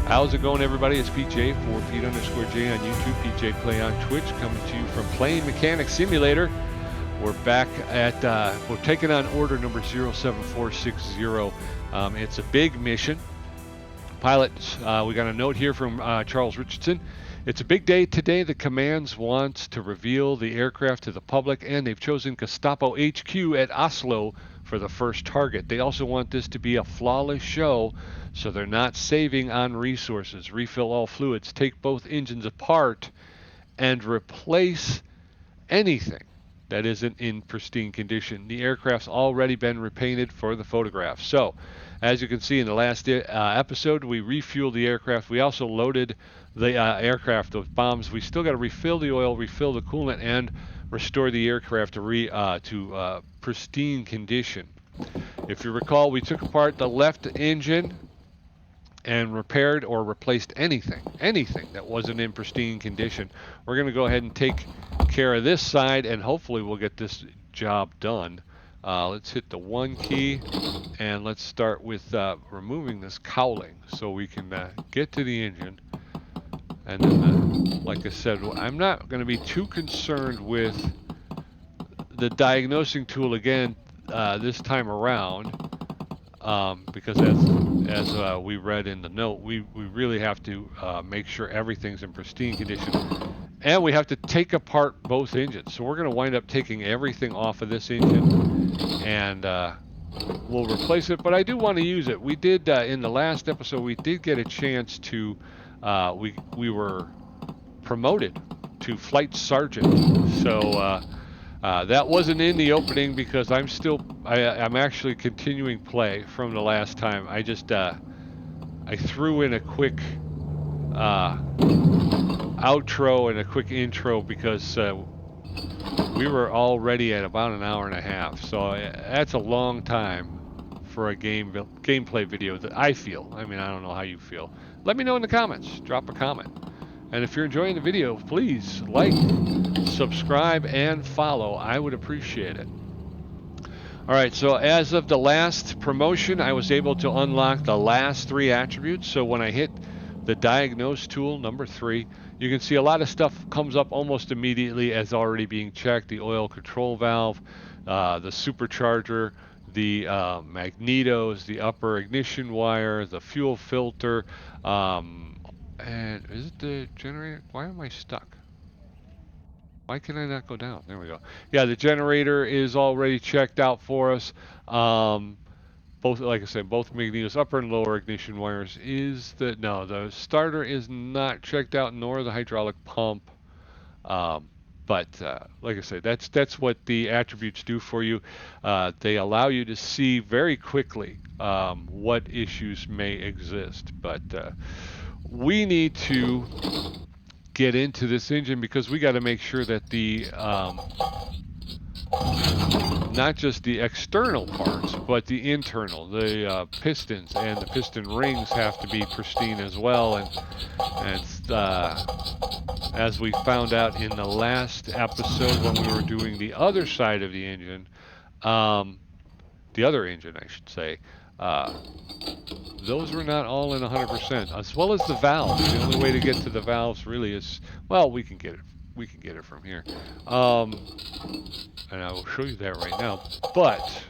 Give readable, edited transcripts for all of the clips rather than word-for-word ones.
How's it going, everybody? It's PJ for Pete_J on YouTube, PJ Play on Twitch, coming to you from Plane Mechanics Simulator. We're back at, we're taking on order number 07460. It's a big mission. Pilots, we got a note here from Charles Richardson. It's a big day today. The commands wants to reveal the aircraft to the public, and they've chosen Gestapo HQ at Oslo for the first target. They also want this to be a flawless show, so they're not saving on resources. Refill all fluids, take both engines apart, and replace anything that isn't in pristine condition. The aircraft's already been repainted for the photograph. So, as you can see in the last episode, we refueled the aircraft. We also loaded the aircraft with bombs. We still got to refill the oil, refill the coolant, and restore the aircraft to pristine condition. If you recall, we took apart the left engine and repaired or replaced anything that wasn't in pristine condition. We're going to go ahead and take care of this side, and hopefully we'll get this job done. Let's hit the 1 key, and let's start with removing this cowling so we can get to the engine. And then, like I said, I'm not going to be too concerned with the diagnosing tool again this time around, because as we read in the note, we really have to make sure everything's in pristine condition. And we have to take apart both engines. So we're going to wind up taking everything off of this engine, and we'll replace it. But I do want to use it. We did, in the last episode, we did get a chance to, we were promoted to flight sergeant. So that wasn't in the opening because I'm actually continuing play from the last time. I just, I threw in a quick outro and a quick intro because we were already at about an hour and a half, so that's a long time for a gameplay video that I feel. I mean, I don't know how you feel. Let me know in the comments. Drop a comment. And if you're enjoying the video, please like, subscribe, and follow. I would appreciate it. Alright, so as of the last promotion, I was able to unlock the last 3 attributes. So when I hit the diagnose tool, number 3, you can see a lot of stuff comes up almost immediately as already being checked. The oil control valve, the supercharger, the magnetos, the upper ignition wire, the fuel filter, and is it the generator? Why am I stuck? Why can I not go down? There we go. Yeah, the generator is already checked out for us. Both, like I said, both magnetos, upper and lower ignition wires. The starter is not checked out, nor the hydraulic pump. But like I said, that's what the attributes do for you. They allow you to see very quickly what issues may exist. But we need to get into this engine because we got to make sure that the not just the external parts, but the internal, the pistons and the piston rings have to be pristine as well. And as we found out in the last episode when we were doing the other side of the engine, the other engine, I should say, those were not all in 100%, as well as the valves. The only way to get to the valves really is, well, we can get it from here. And I will show you that right now. But,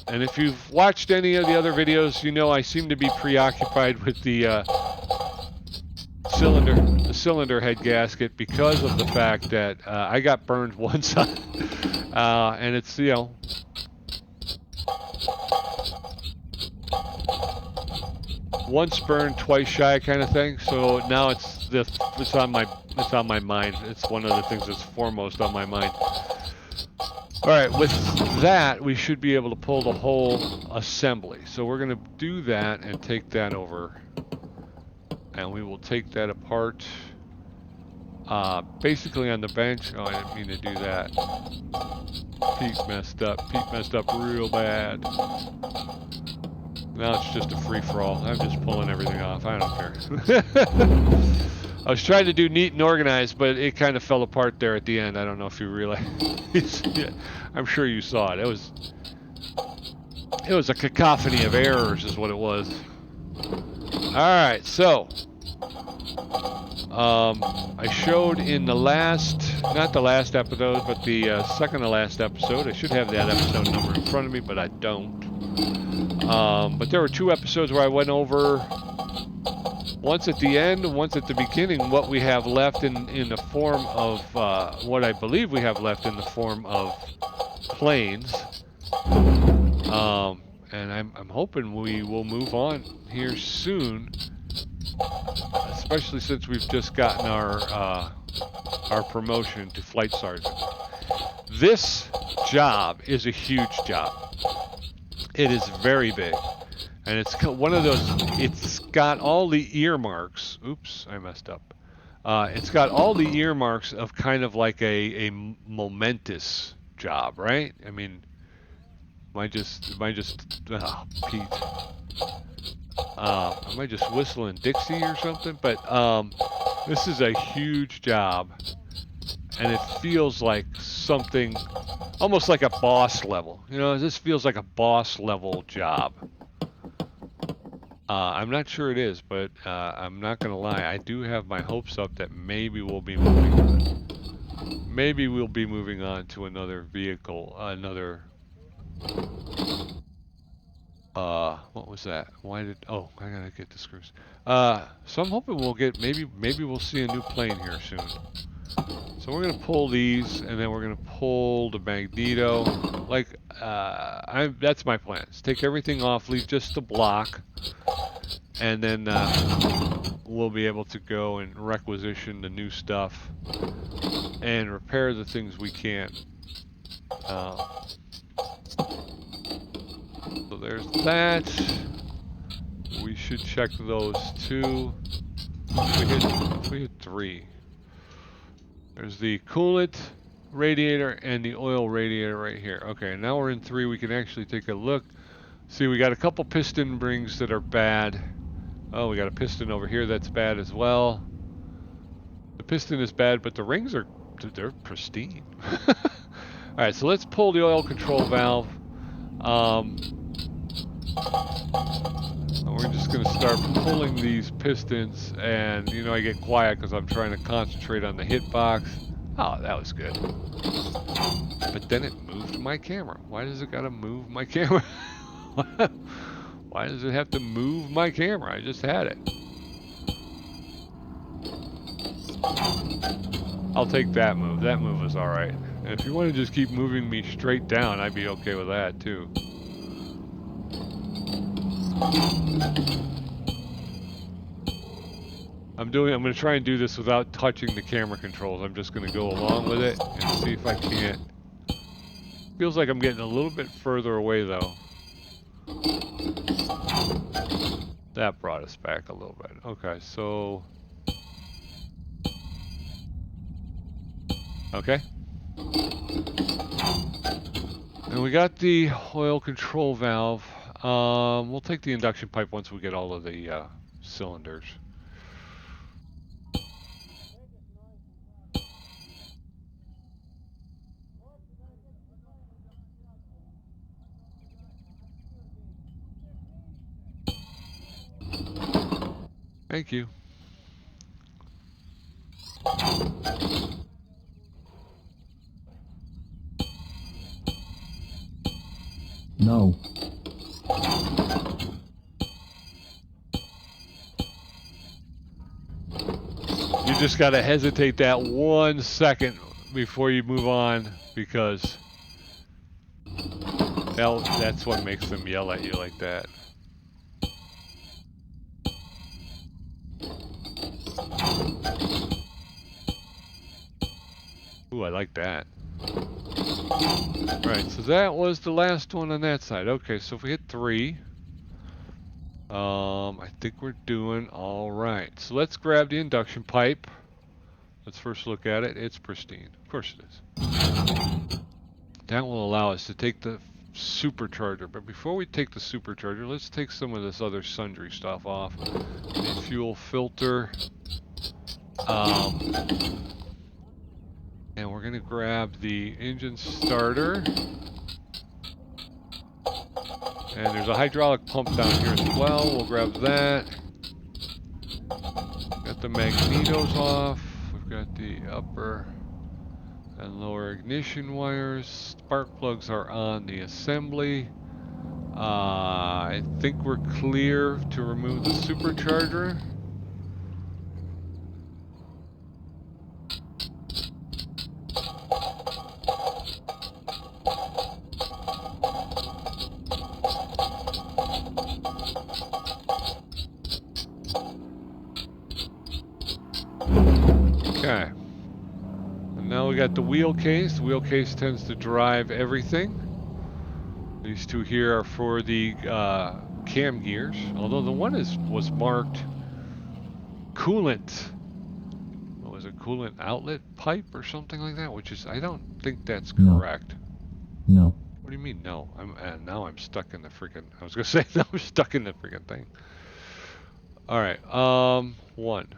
and if you've watched any of the other videos, you know I seem to be preoccupied with the cylinder head gasket because of the fact that I got burned one side, and it's, you know, once burned, twice shy kind of thing. So now it's on my mind. It's one of the things that's foremost on my mind. All right, with that, we should be able to pull the whole assembly. So we're going to do that and take that over, and we will take that apart. Basically on the bench. Oh, I didn't mean to do that. Pete messed up real bad. Now it's just a free-for-all. I'm just pulling everything off. I don't care. I was trying to do neat and organized, but it kind of fell apart there at the end. I don't know if you realize. Yeah, I'm sure you saw it. It was a cacophony of errors is what it was. Alright, so I showed in the last, not the last episode, but the second to last episode. I should have that episode number in front of me, but I don't. But there were 2 episodes where I went over, once at the end, once at the beginning, what we have left in the form of, what I believe we have left in the form of planes. And I'm hoping we will move on here soon, especially since we've just gotten our promotion to flight sergeant. This job is a huge job. It is very big, and it's one of those. It's got all the earmarks. Oops, I messed up. It's got all the earmarks of kind of like a momentous job, right? I mean, am I just oh, Pete. Am I just whistling Dixie or something? But this is a huge job, and it feels like something almost like a boss level. You know, this feels like a boss level job. I'm not sure it is, but I'm not gonna lie. I do have my hopes up that maybe we'll be moving on. Maybe we'll be moving on to another vehicle, another. What was that? Why did? Oh, I gotta get the screws. So I'm hoping we'll get maybe we'll see a new plane here soon. So we're gonna pull these, and then we're gonna pull the magneto. Like, that's my plan. Is take everything off, leave just the block, and then we'll be able to go and requisition the new stuff and repair the things we can. So there's that. We should check those too. If we hit 3. There's the coolant radiator and the oil radiator right here. Okay, now we're in 3. We can actually take a look. See, we got a couple piston rings that are bad. Oh, we got a piston over here that's bad as well. The piston is bad, but the rings they're pristine. Alright, so let's pull the oil control valve. We're just going to start pulling these pistons, and you know, I get quiet because I'm trying to concentrate on the hitbox. Oh, that was good. But then it moved my camera. Why does it got to move my camera? Why does it have to move my camera? I just had it. I'll take that move. That move was alright. And if you want to just keep moving me straight down, I'd be okay with that too. I'm going to try and do this without touching the camera controls. I'm just going to go along with it and see if I can't. Feels like I'm getting a little bit further away though. That brought us back a little bit. Okay, so. Okay. And we got the oil control valve. We'll take the induction pipe once we get all of the cylinders. Thank you. No. You just got to hesitate that 1 second before you move on, because that's what makes them yell at you like that. Ooh, I like that. Alright, so that was the last one on that side. Okay, so if we hit 3, I think we're doing alright. So let's grab the induction pipe. Let's first look at it. It's pristine. Of course it is. That will allow us to take the supercharger. But before we take the supercharger, let's take some of this other sundry stuff off. The fuel filter. And we're going to grab the engine starter. And there's a hydraulic pump down here as well. We'll grab that. Got the magnetos off. We've got the upper and lower ignition wires. Spark plugs are on the assembly. I think we're clear to remove the supercharger. Okay. And now we got the wheel case. The wheel case tends to drive everything. These two here are for the cam gears, although the one was marked coolant. What was it, coolant outlet pipe or something like that? Which is, I don't think that's correct. No. What do you mean no? Now I'm stuck in the freaking. I was gonna say now I'm stuck in the freaking thing. All right, one.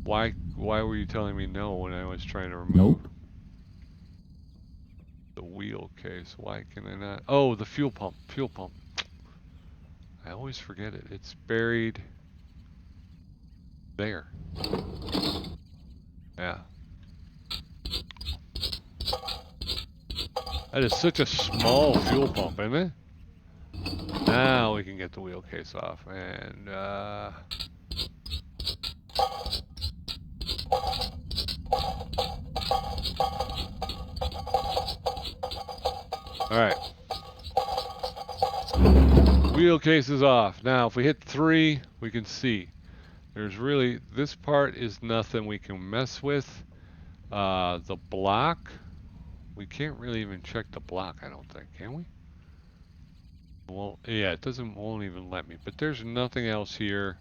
Why were you telling me no when I was trying to remove? Nope. The wheel case. Why can I not? Oh, the fuel pump. Fuel pump. I always forget it. It's buried there. Yeah. That is such a small fuel pump, isn't it? Now we can get the wheel case off. And, alright. Wheel case is off. Now, if we hit 3, we can see. There's really, this part is nothing we can mess with. The block, we can't really even check the block, I don't think, can we? Well, yeah, it won't even let me. But there's nothing else here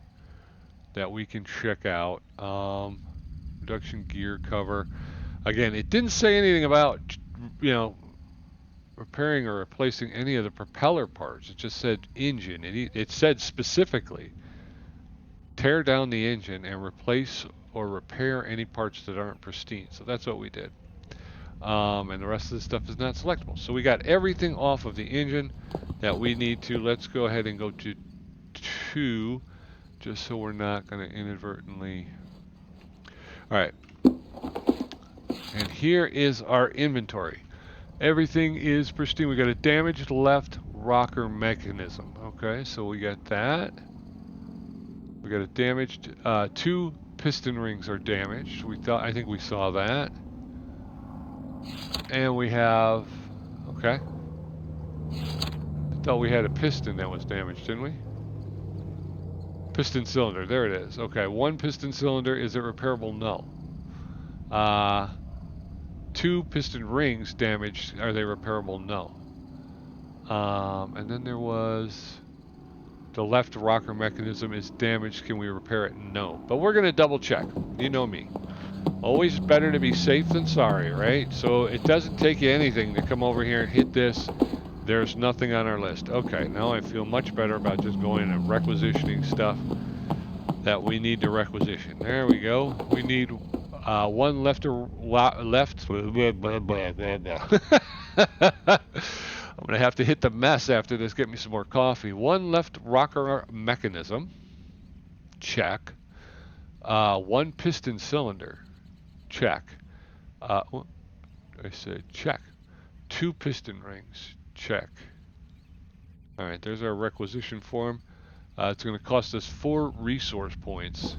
that we can check out. Reduction gear cover. Again, it didn't say anything about, repairing or replacing any of the propeller parts. It just said engine. It said specifically, tear down the engine and replace or repair any parts that aren't pristine. So that's what we did. And the rest of the stuff is not selectable. So we got everything off of the engine that we need to. Let's go ahead and go to 2, just so we're not going to inadvertently. All right. And here is our inventory. Everything is pristine. We got a damaged left rocker mechanism. Okay, so we got that. We got a damaged, 2 piston rings are damaged. I think we saw that. And we have, okay. I thought we had a piston that was damaged, didn't we? Piston cylinder, there it is. Okay, 1 piston cylinder, is it repairable? No. 2 piston rings damaged, are they repairable? No. And then there was the left rocker mechanism is damaged, can we repair it? No. But we're gonna double check, you know me. Always better to be safe than sorry, right? So it doesn't take you anything to come over here and hit this. There's nothing on our list. Okay, now I feel much better about just going and requisitioning stuff that we need to requisition. There we go. We need 1 left. I'm gonna have to hit the mess after this. Get me some more coffee. 1 left rocker mechanism. Check. 1 piston cylinder. Check. I said check. 2 piston rings. Check. All right, there's our requisition form. It's going to cost us 4 resource points.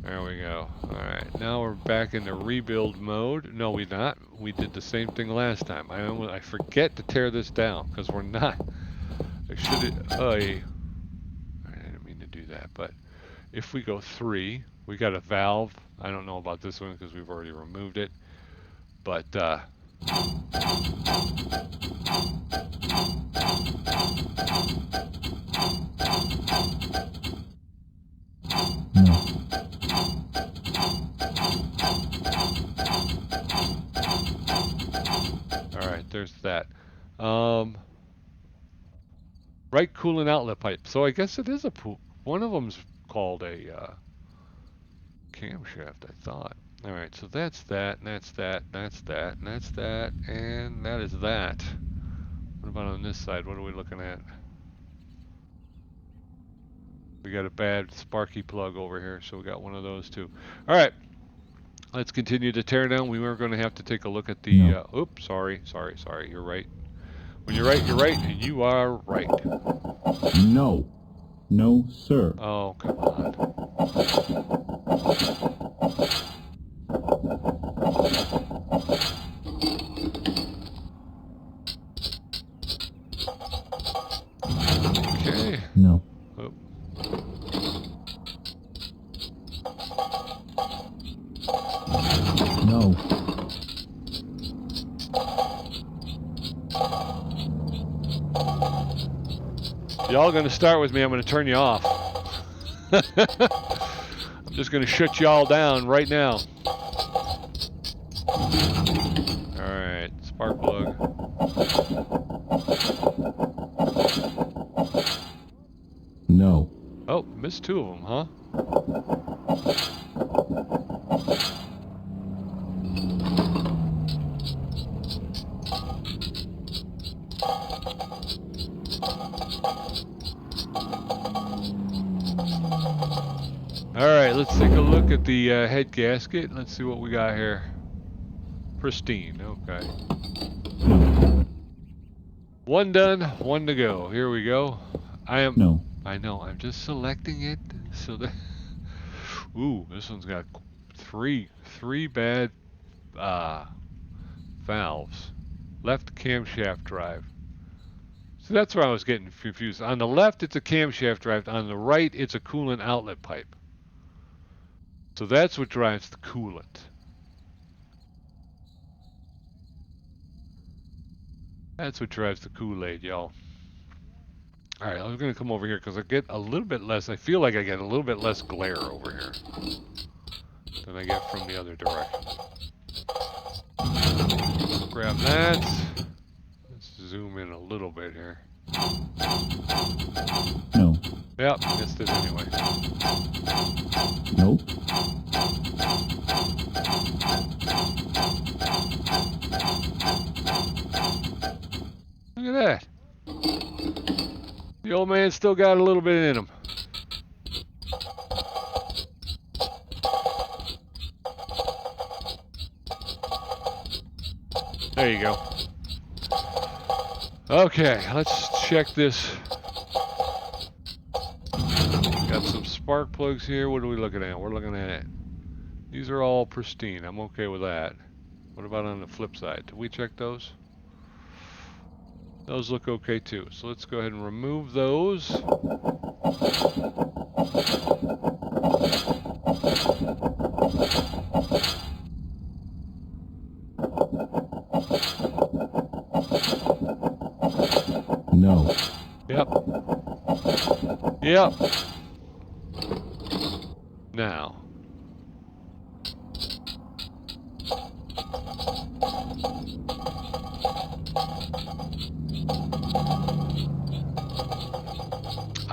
There we go. All right, now we're back in the rebuild mode. No, we're not. We did the same thing last time. I forget to tear this down because we're not. I didn't mean to do that, but if we go 3, we got a valve. I don't know about this one because we've already removed it, but No. all right, there's that. Right coolant outlet pipe. So I guess it is a one of them's called a camshaft, I thought. All right, so that's that, and that's that, and that's that, and that's that, and that is that. What about on this side? What are we looking at? We got a bad sparky plug over here, so we got one of those too. All right, let's continue to tear down. We were going to have to take a look at the. No. Oops, sorry. You're right. When you're right, you're right, and you are right. No. No, sir. Oh, come on. Okay. No. Oh. No. Y'all gonna start with me, I'm gonna turn you off. I'm just gonna shut y'all down right now. Alright, spark plug. No. Oh, missed two of them, huh? Alright, let's take a look at the head gasket. Let's see what we got here. Pristine, okay. No. One done, one to go. Here we go. No. I know, I'm just selecting it so that... Ooh, this one's got three bad valves. Left camshaft drive. So that's where I was getting confused. On the left, it's a camshaft drive. On the right, it's a coolant outlet pipe. So that's what drives the coolant. That's what drives the Kool-Aid, y'all. Alright, I'm going to come over here because I get a little bit less, I feel like I get a little bit less glare over here than I get from the other direction. Grab that. Let's zoom in a little bit here. No. Yep, missed it anyway. Nope. Look at that. The old man still got a little bit in him. There you go. Okay, let's check this. Got some spark plugs here. What are we looking at? We're looking at... These are all pristine. I'm okay with that. What about on the flip side? Did we check those? Those look okay too. So let's go ahead and remove those. No. Yep. Yep. Now.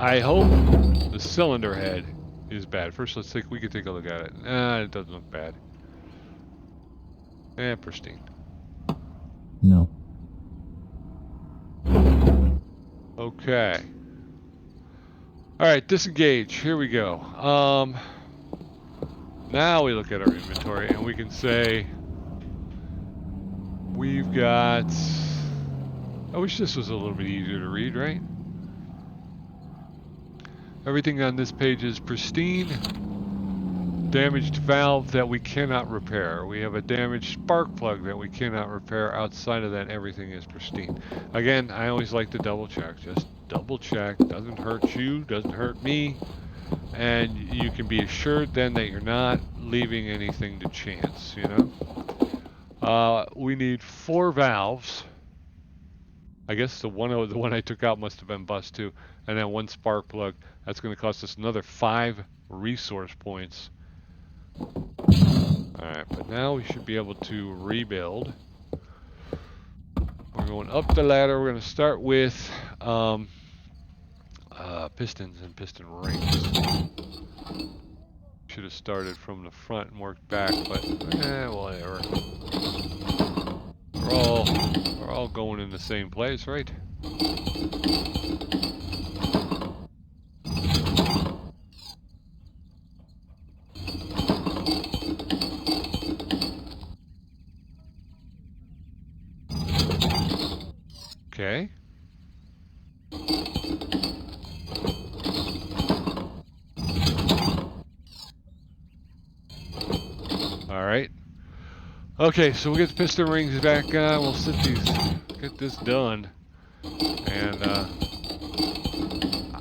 I hope the cylinder head is bad. First, we can take a look at it. It doesn't look bad. Pristine. No. Okay. Alright, disengage. Here we go. Now we look at our inventory and we can say we've got... I wish this was a little bit easier to read, right? Everything on this page is pristine. Damaged valve that we cannot repair. We have a damaged spark plug that we cannot repair. Outside of that, everything is pristine. Again, I always like to double check. Just double check. Doesn't hurt you, doesn't hurt me. And you can be assured then that you're not leaving anything to chance, you know? We need 4 valves. I guess the one I took out must have been bust too. And then 1 spark plug. That's going to cost us another 5 resource points. Alright, but now we should be able to rebuild. We're going up the ladder. We're going to start with pistons and piston rings. Should have started from the front and worked back, but whatever. We're all going in the same place, right? Okay. All right. Okay, so we get the piston rings back on. We'll get this done. And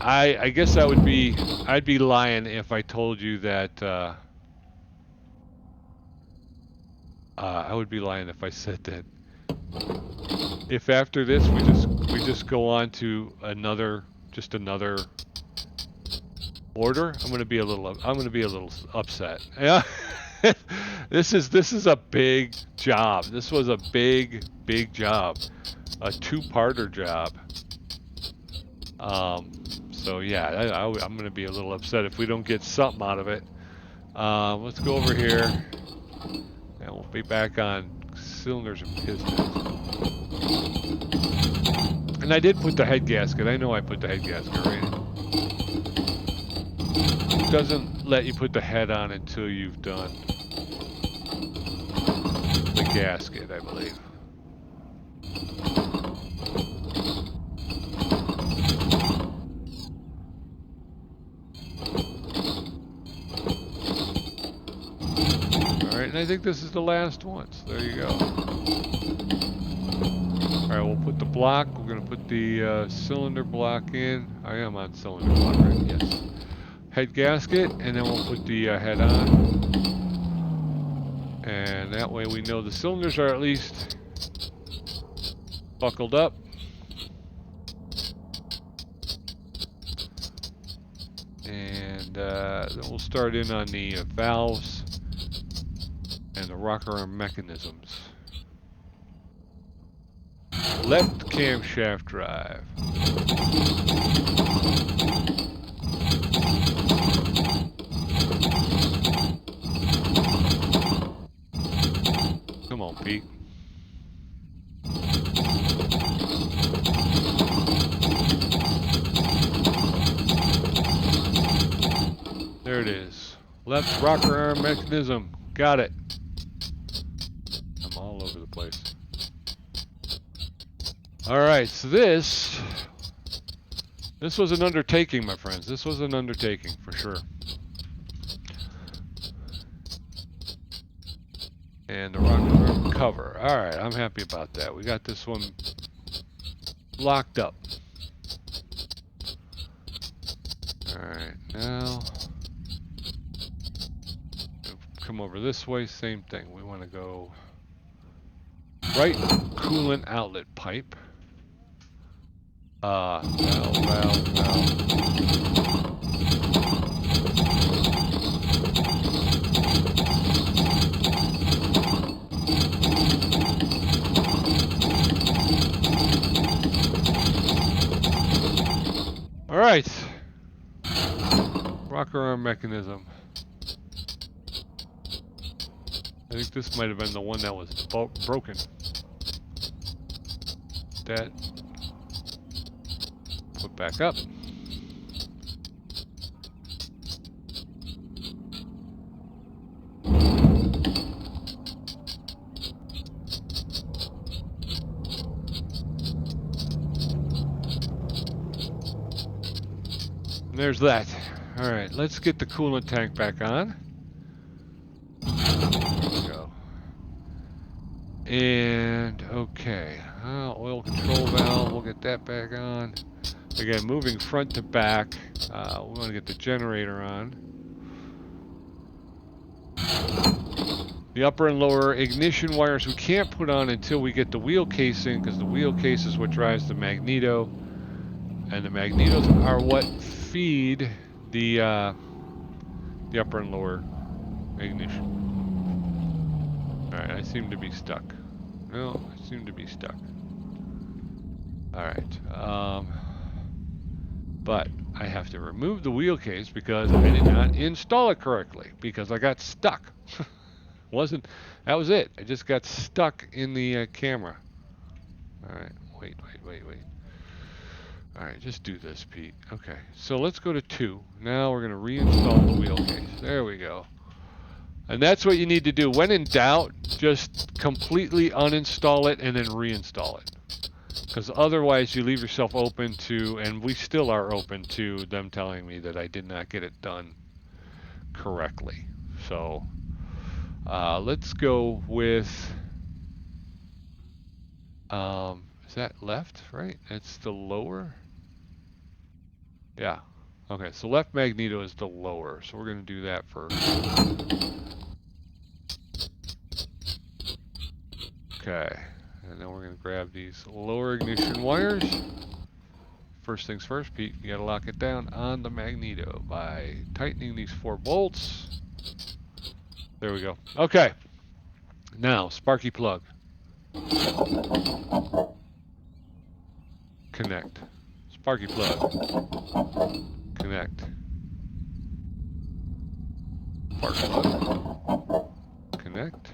I guess I'd be lying if I told you that I would be lying if I said that if after this we just go on to another order, I'm gonna be a little upset. Yeah. This is a big job. This was a big job, a two-parter job. So yeah, I'm gonna be a little upset if we don't get something out of it. Let's go over here, and we'll be back on cylinders and pistons. And I did put the head gasket. I know I put the head gasket, right? It doesn't let you put the head on until you've done the gasket, I believe. Alright, and I think this is the last one, so there you go. Alright, we'll put the block. We're going to put the cylinder block in. I am on cylinder block, right? Yes. Head gasket, and then we'll put the head on. And that way we know the cylinders are at least buckled up. And then we'll start in on the valves and the rocker arm mechanisms. Left camshaft drive. Come on, Pete. There it is. Left rocker arm mechanism. Got it. I'm all over the place. Alright, so this was an undertaking, my friends. This was an undertaking, for sure. And the rocker arm cover. Alright, I'm happy about that. We got this one locked up. Alright, now come over this way, same thing. We want to go right coolant outlet pipe. Valve. All right. Rocker arm mechanism. I think this might have been the one that was broken. That put back up. And there's that. All right, let's get the coolant tank back on. There we go. And okay, oil control valve. We'll get that back on. Again, moving front to back. We want to get the generator on. The upper and lower ignition wires we can't put on until we get the wheel case in, because the wheel case is what drives the magneto, and the magnetos are what feed the upper and lower ignition. All right, I seem to be stuck. No, I seem to be stuck. All right. But I have to remove the wheel case because I did not install it correctly, because I got stuck. That was it. I just got stuck in the camera. All right, wait. All right, just do this, Pete. Okay, so let's go to 2. Now we're going to reinstall the wheel case. There we go. And that's what you need to do. When in doubt, just completely uninstall it and then reinstall it. Because otherwise you leave yourself open to, and we still are open to, them telling me that I did not get it done correctly. So let's go with, is that left, right? It's the lower? Yeah. Okay, so left magneto is the lower. So we're going to do that first. Okay. And then we're going to grab these lower ignition wires. First things first, Pete, you got to lock it down on the magneto by tightening these 4 bolts. There we go. Okay. Now, sparky plug. Connect. Sparky plug. Connect. Spark plug. Connect.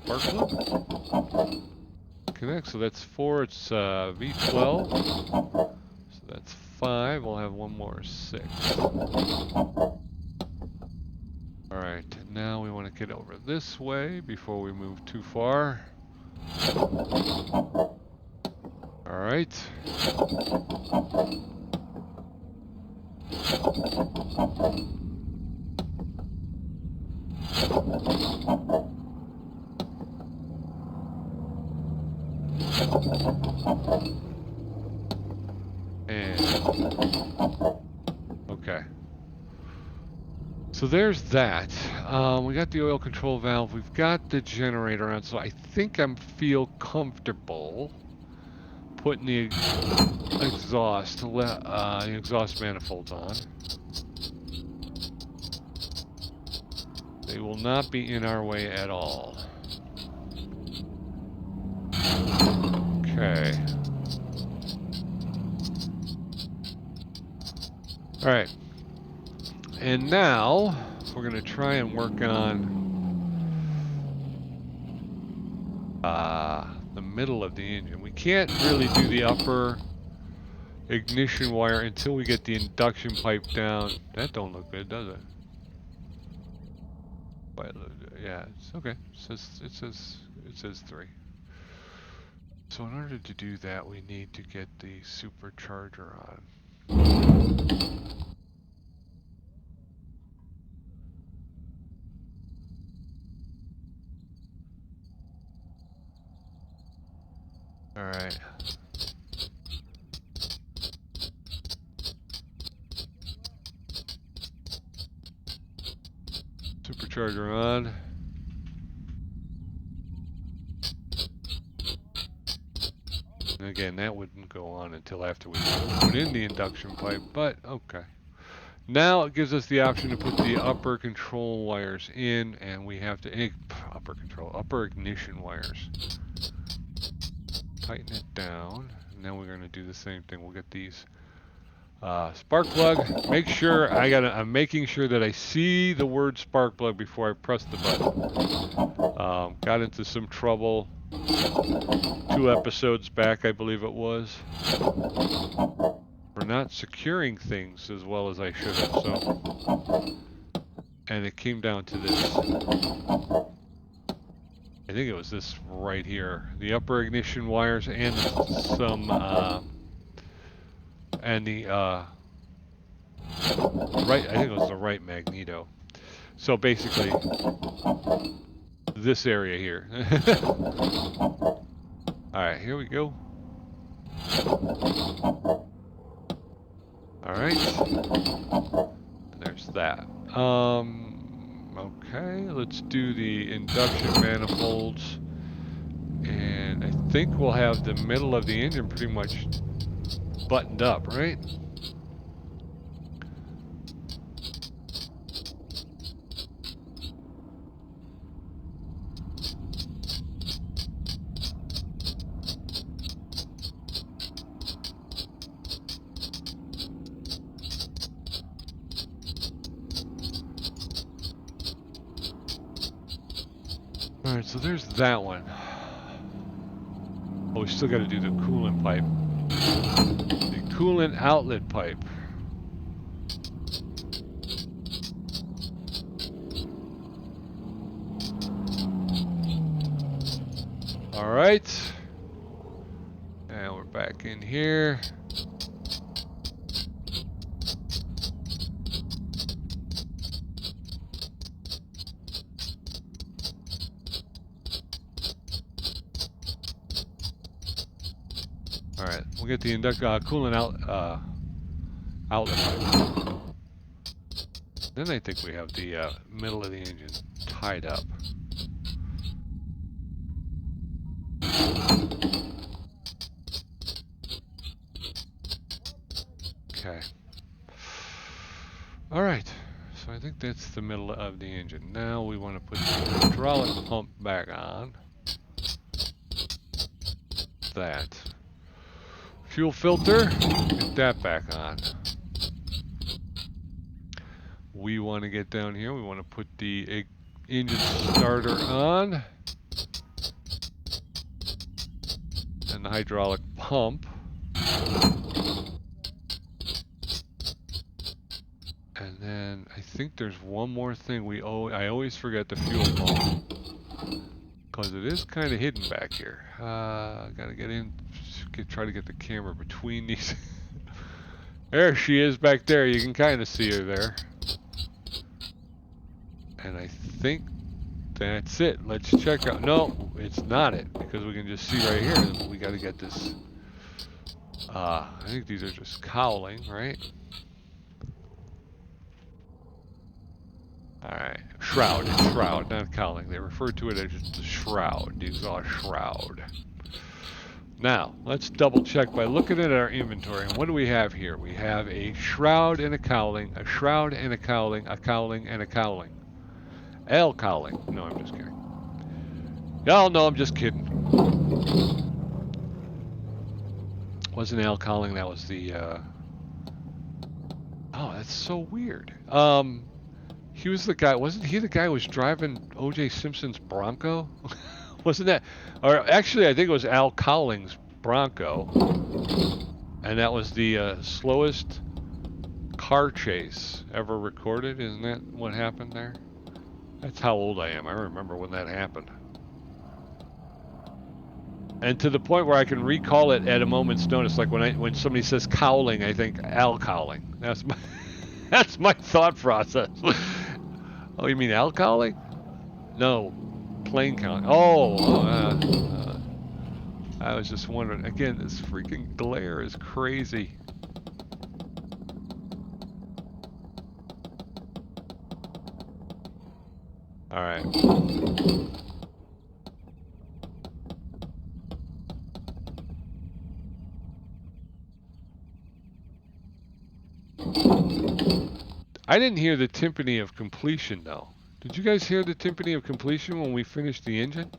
Spark plug. Connect. So that's 4. It's V12. So that's 5. We'll have one more, 6. All right. Now we want to get over this way before we move too far. All right. And okay. So there's that. We got the oil control valve. We've got the generator on. So I think I feel comfortable putting the exhaust manifolds on. They will not be in our way at all. Okay. All right. And now we're going to try and work on the middle of the engine. We can't really do the upper ignition wire until we get the induction pipe down. That don't look good, does it? Yeah, it's okay. It says 3. So in order to do that, we need to get the supercharger on. All right. Supercharger on. And again, that wouldn't go on until after we put in the induction pipe, but okay. Now it gives us the option to put the upper control wires in, and we have to upper ignition wires. Tighten it down, and then we're going to do the same thing. We'll get these spark plug. Make sure I'm making sure that I see the word spark plug before I press the button. Got into some trouble 2 episodes back, I believe it was, for not securing things as well as I should have. So, and it came down to this. I think it was this right here, the upper ignition wires and some and the right. I think it was the right magneto. So basically, this area here. All right, here we go. All right, there's that. Okay, let's do the induction manifolds, and I think we'll have the middle of the engine pretty much buttoned up, right? Alright, so there's that one. Oh, we still got to do the coolant pipe. The coolant outlet pipe. All right. And we're back in here. All right, we'll get the coolant outlet pipe. Then I think we have the middle of the engine tied up. Okay. All right. So I think that's the middle of the engine. Now we want to put the hydraulic pump back on. That. Fuel filter, get that back on. We want to get down here. We want to put the engine starter on. And the hydraulic pump. And then I think there's one more thing I always forget the fuel pump. Because it is kind of hidden back here. Gotta get in, try to get the camera between these. There she is back there. You can kind of see her there. And I think that's it. Let's check out. No, it's not it. Because we can just see right here. We gotta get this. I think these are just cowling, right? Alright, shroud, it's shroud, not cowling. They refer to it as just a shroud, the exhaust shroud. Now, let's double check by looking at our inventory. And what do we have here? We have a shroud and a cowling, a shroud and a cowling and a cowling. L cowling. No, I'm just kidding. Y'all know I'm just kidding. Wasn't L cowling, that was the, Oh, that's so weird. He was the guy, wasn't he the guy who was driving O.J. Simpson's Bronco? Wasn't that, or actually I think it was Al Cowling's Bronco. And that was the slowest car chase ever recorded. Isn't that what happened there? That's how old I am. I remember when that happened. And to the point where I can recall it at a moment's notice. Like when somebody says Cowling, I think Al Cowling. That's my thought process. Oh, you mean Al Cowling? No, plane Cowling. Oh, I was just wondering. Again, this freaking glare is crazy. All right. I didn't hear the timpani of completion, though. Did you guys hear the timpani of completion when we finished the engine?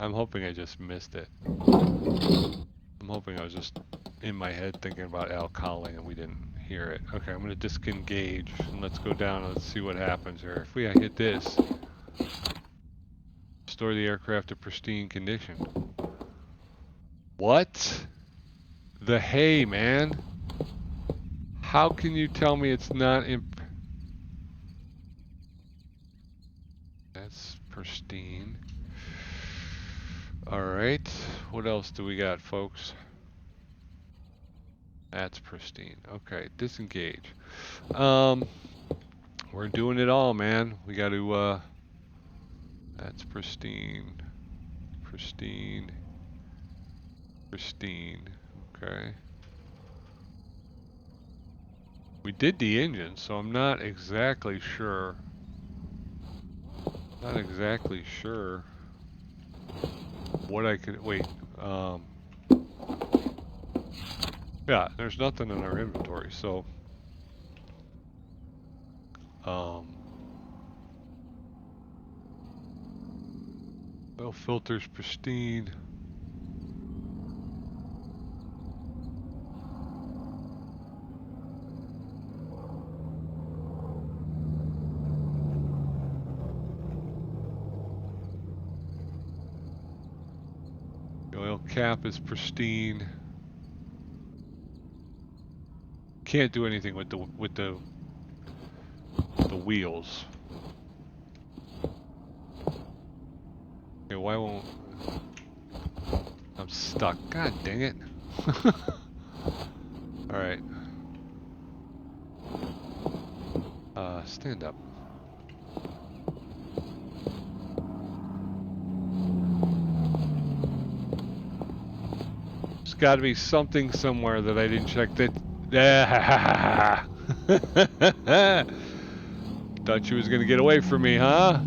I'm hoping I just missed it. I'm hoping I was just in my head thinking about Al Cowling and we didn't hear it. Okay, I'm going to disengage and let's go down and let's see what happens here. If we hit this, restore the aircraft to pristine condition. What? The hay, man. How can you tell me it's not That's pristine. Alright. What else do we got, folks? That's pristine. Okay, disengage. We're doing it all, man. We got to, that's pristine. Pristine. Pristine. Okay. We did the engine, so I'm not exactly sure. Not exactly sure what I could, wait, yeah, there's nothing in our inventory, so, oil filters pristine. cap is pristine. Can't do anything with the wheels. Okay, why won't... I'm stuck. God dang it. Alright. Stand up. There's got to be something somewhere that I didn't check that... Thought you was going to get away from me, huh?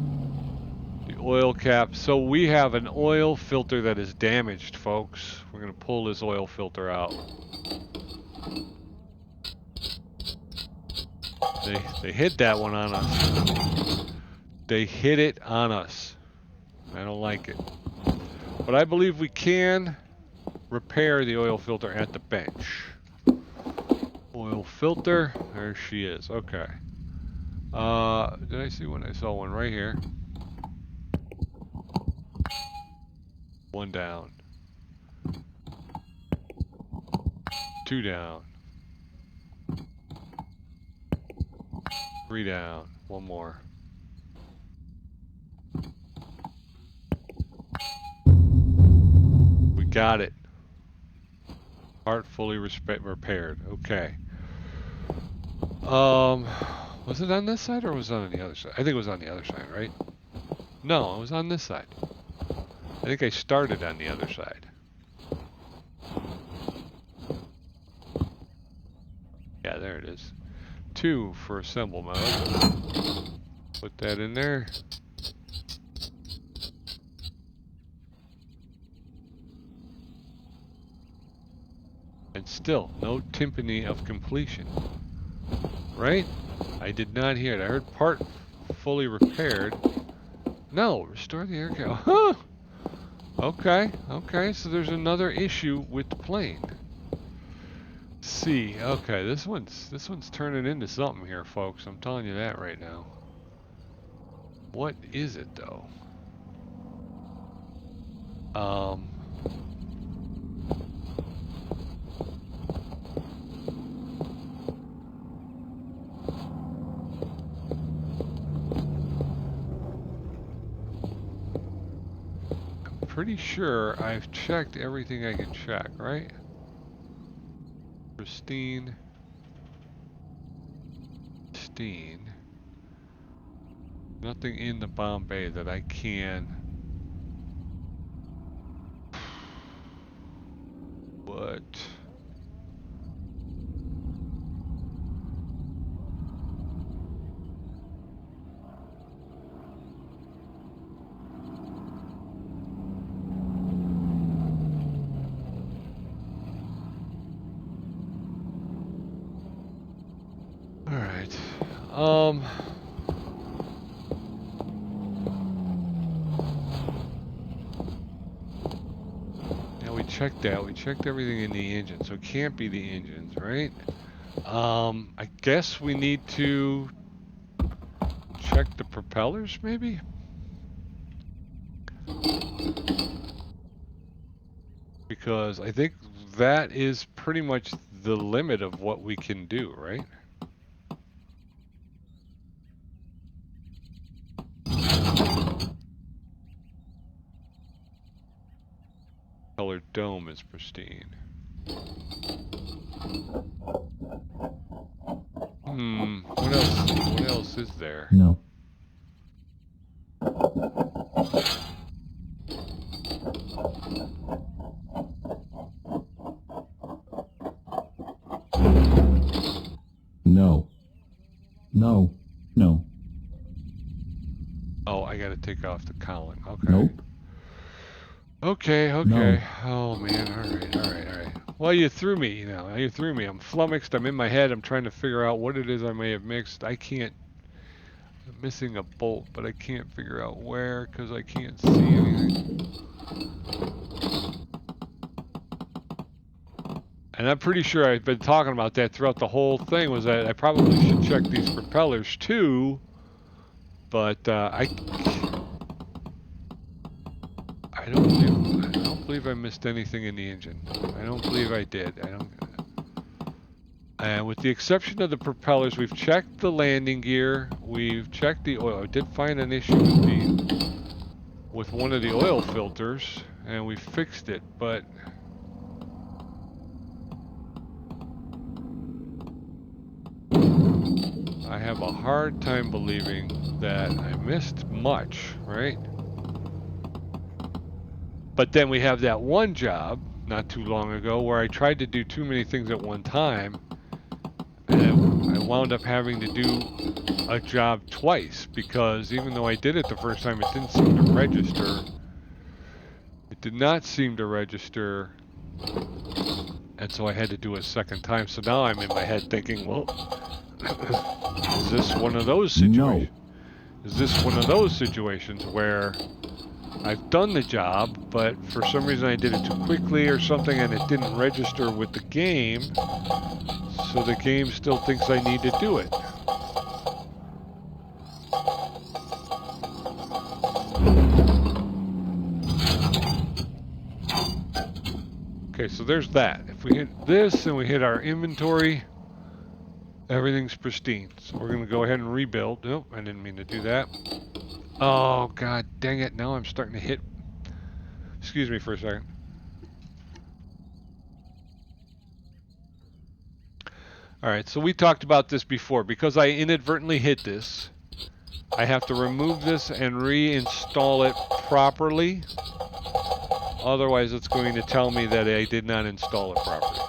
The oil cap. So we have an oil filter that is damaged, folks. We're going to pull this oil filter out. They hit that one on us. They hit it on us. I don't like it. But I believe we can repair the oil filter at the bench. Oil filter. There she is. Okay. Did I see one? I saw one right here. One down. Two down. Three down. One more. We got it. Part fully repaired. Okay. Was it on this side or was it on the other side? I think it was on the other side, right? No, it was on this side. I think I started on the other side. Yeah, there it is. 2 for assemble mode. Put that in there. And still, no timpani of completion. Right? I did not hear it. I heard part fully repaired. No, restore the air cap. Huh! Okay, okay, so there's another issue with the plane. C. Okay, this one's turning into something here, folks. I'm telling you that right now. What is it though? Pretty sure I've checked everything I can check, right? Pristine. Pristine. Nothing in the Bombay that I can... What? Yeah, we checked that. We checked everything in the engine, so it can't be the engines, right? I guess we need to check the propellers, maybe? Because I think that is pretty much the limit of what we can do, right? Colored dome is pristine. What else is there? No. No. No. No. Oh, I gotta take off the cowling. Okay. Nope. Okay, okay. No. Oh man, alright. Well, you threw me, you know. You threw me. I'm flummoxed. I'm in my head. I'm trying to figure out what it is I may have mixed. I can't... I'm missing a bolt, but I can't figure out where because I can't see anything. And I'm pretty sure I've been talking about that throughout the whole thing, was that I probably should check these propellers too, but I don't believe believe I missed anything in the engine. I don't believe I did. And with the exception of the propellers, we've checked the landing gear. We've checked the oil. I did find an issue with one of the oil filters, and we fixed it, but I have a hard time believing that I missed much, right? But then we have that one job not too long ago where I tried to do too many things at one time, and I wound up having to do a job twice, because even though I did it the first time, it didn't seem to register. It did not seem to register, and so I had to do it a second time. So now I'm in my head thinking, well, is this one of those situations? No. Is this one of those situations where I've done the job, but for some reason I did it too quickly or something, and it didn't register with the game, so the game still thinks I need to do it. Okay, so there's that. If we hit this and we hit our inventory, everything's pristine. So we're going to go ahead and rebuild. Nope, I didn't mean to do that. Oh, god dang it. Now I'm starting to hit... Excuse me for a second. Alright, so we talked about this before. Because I inadvertently hit this, I have to remove this and reinstall it properly. Otherwise, it's going to tell me that I did not install it properly.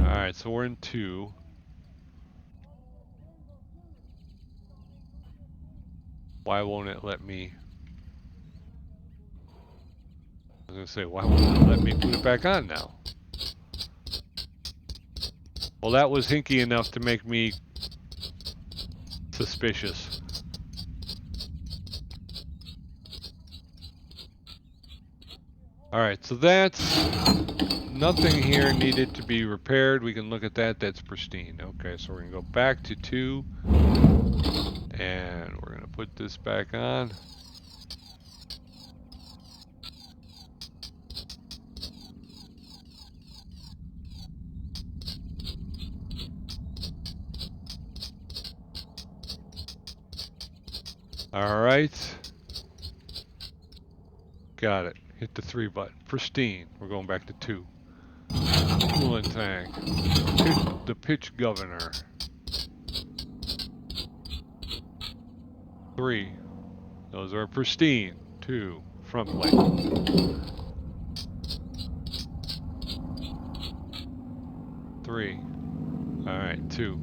Alright, so we're in 2. Why won't it let me... I was going to say, why won't it let me put it back on now? Well, that was hinky enough to make me suspicious. Alright, so that's... Nothing here needed to be repaired. We can look at that. That's pristine. Okay, so we're going to go back to 2. And we're going to put this back on. Alright. Got it. Hit the 3 button. Pristine. We're going back to 2. Coolant tank. The pitch governor. 3. Those are pristine. 2. Front plate. 3. Alright, 2.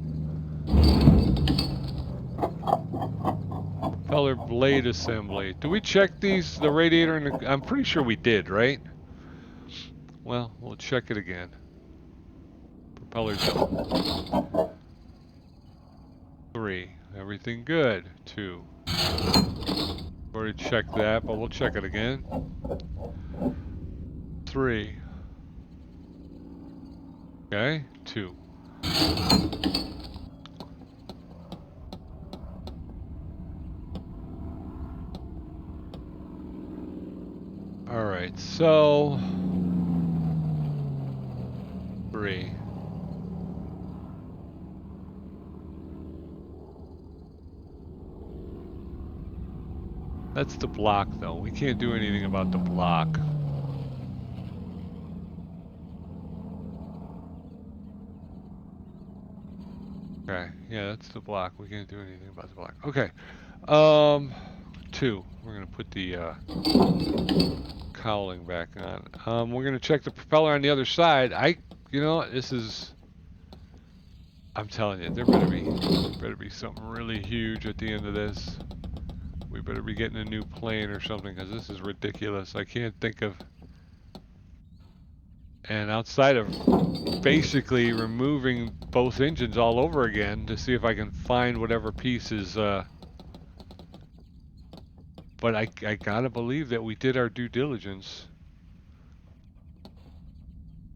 Propeller blade assembly. Do we check these, the radiator and the, I'm pretty sure we did, right? Well, we'll check it again. Propeller jump. 3. Everything good. 2. Already checked that, but we'll check it again. 3. Okay. 2. Alright, so 3. That's the block, though. We can't do anything about the block. Okay, yeah, that's the block. We can't do anything about the block. Okay. 2. We're gonna put the cowling back on. We're gonna check the propeller on the other side. You know, this is... I'm telling you, there better be something really huge at the end of this. We better be getting a new plane or something, because this is ridiculous. I can't think of... And outside of basically removing both engines all over again to see if I can find whatever pieces... But I gotta believe that we did our due diligence.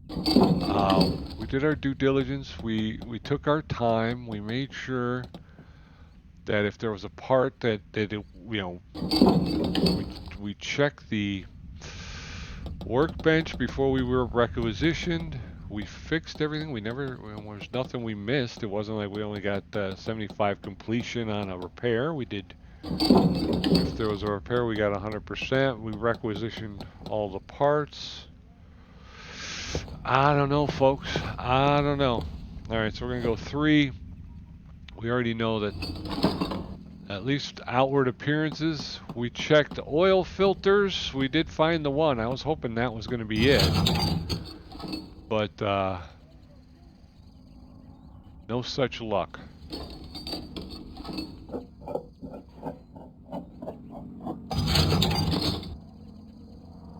We did our due diligence. We took our time. We made sure that if there was a part that you know, we checked the workbench before we were requisitioned. We fixed everything. There was nothing we missed. It wasn't like we only got 75 completion on a repair. We did, if there was a repair, we got 100%. We requisitioned all the parts. I don't know, folks. I don't know. All right, so we're going to go 3. We already know that at least outward appearances. We checked oil filters. We did find the one. I was hoping that was going to be it. But no such luck.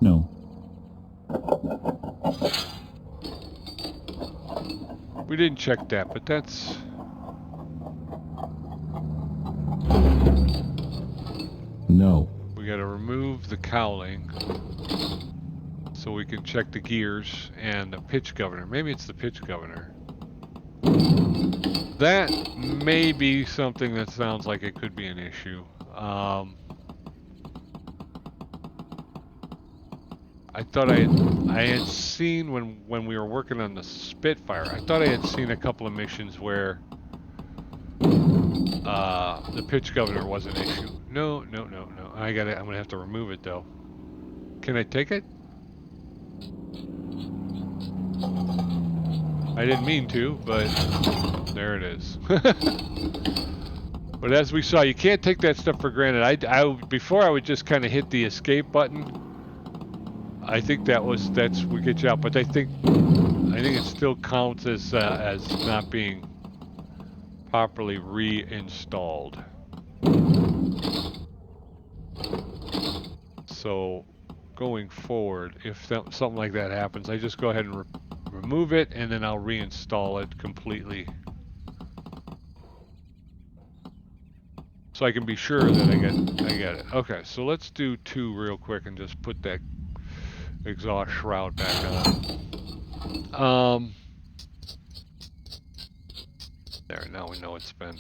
No. We didn't check that, but that's... No. We got to remove the cowling so we can check the gears and the pitch governor. Maybe it's the pitch governor. That may be something that sounds like it could be an issue. I thought I had seen when we were working on the Spitfire, I thought I had seen a couple of missions where the pitch governor was an issue. No. I'm gonna have to remove it though. Can I take it? I didn't mean to, but there it is. But as we saw, you can't take that stuff for granted. Before I would just kind of hit the escape button. I think that's what gets you out, but I think it still counts as not being properly reinstalled. So going forward, if something like that happens, I just go ahead and remove it, and then I'll reinstall it completely, so I can be sure that I get it. Okay, so let's do 2 real quick and just put that exhaust shroud back on. There, now we know it's been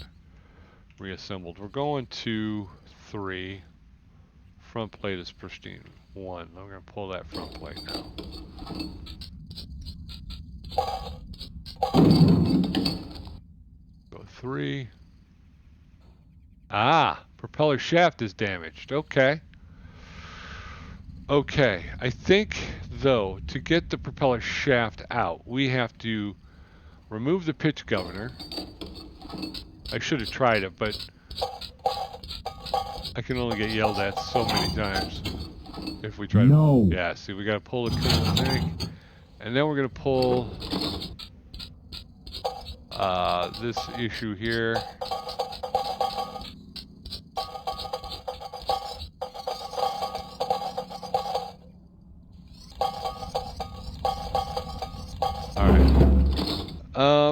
reassembled. We're going to 3. Front plate is pristine. 1. I'm going to pull that front plate now. Go 3. Ah, propeller shaft is damaged. Okay. Okay, I think, though, to get the propeller shaft out, we have to remove the pitch governor. I should have tried it, but I can only get yelled at so many times if we try to... No. Yeah, see, we got to pull the coolant tank, and then we're going to pull this issue here.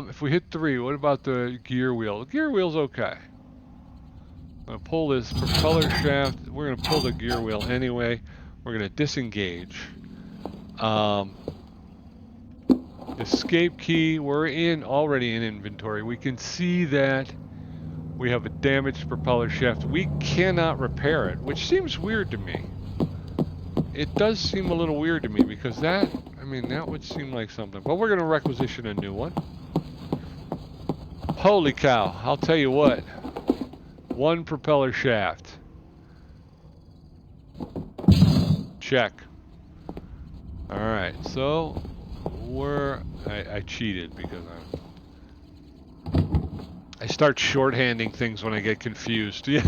If we hit 3, what about the gear wheel? The gear wheel's okay. I'm going to pull this propeller shaft. We're going to pull the gear wheel anyway. We're going to disengage. Escape key, we're already in inventory. We can see that we have a damaged propeller shaft. We cannot repair it, which seems weird to me. It does seem a little weird to me because that would seem like something. But we're going to requisition a new one. Holy cow, I'll tell you what. 1 propeller shaft. Check. Alright, so I cheated because I start shorthanding things when I get confused. It's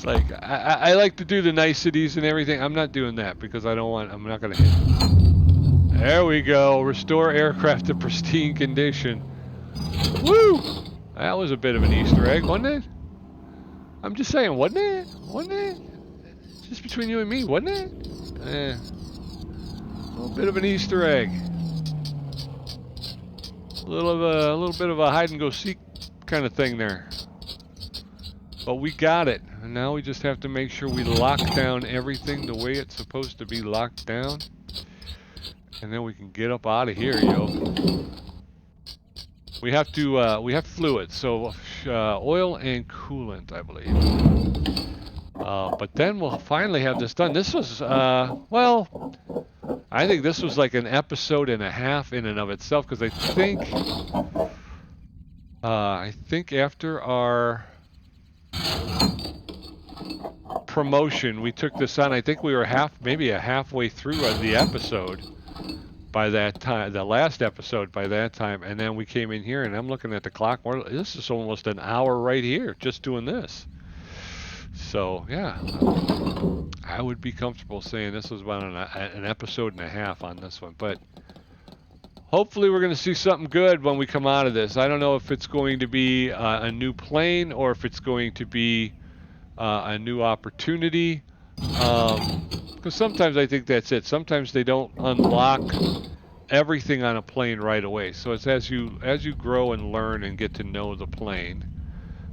like, I like to do the niceties and everything. I'm not doing that because I'm not going to hit. There we go. Restore aircraft to pristine condition. Woo! That was a bit of an Easter egg, wasn't it? I'm just saying, wasn't it? Wasn't it? Just between you and me, wasn't it? A little bit of an Easter egg. A little bit of a hide and go seek kind of thing there. But we got it. And now we just have to make sure we lock down everything the way it's supposed to be locked down. And then we can get up out of here, yo. We have fluid, so oil and coolant, I believe. But then we'll finally have this done. This was, well, I think this was like an episode and a half in and of itself, because I think after our promotion, we took this on. I think we were maybe halfway through the episode by that time, the last episode by that time, and then we came in here, and I'm looking at the clock. This is almost an hour right here just doing this. So yeah, I would be comfortable saying this was about an episode and a half on this one, but hopefully we're going to see something good when we come out of this. I don't know if it's going to be a new plane or if it's going to be a new opportunity, because sometimes I think that's it. Sometimes they don't unlock everything on a plane right away. So it's as you grow and learn and get to know the plane,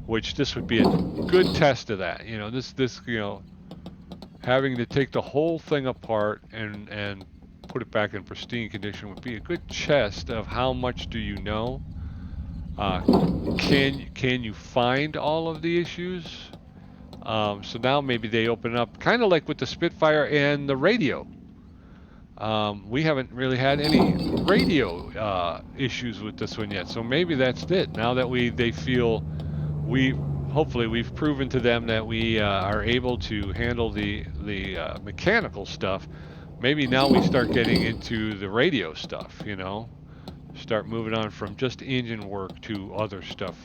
which this would be a good test of that. You know, this you know, having to take the whole thing apart and put it back in pristine condition would be a good test of how much do you know. Can you find all of the issues? So now maybe they open up, kind of like with the Spitfire and the radio. We haven't really had any radio issues with this one yet, so maybe that's it. Now that they feel hopefully we've proven to them that we are able to handle the mechanical stuff. Maybe now we start getting into the radio stuff, you know, start moving on from just engine work to other stuff.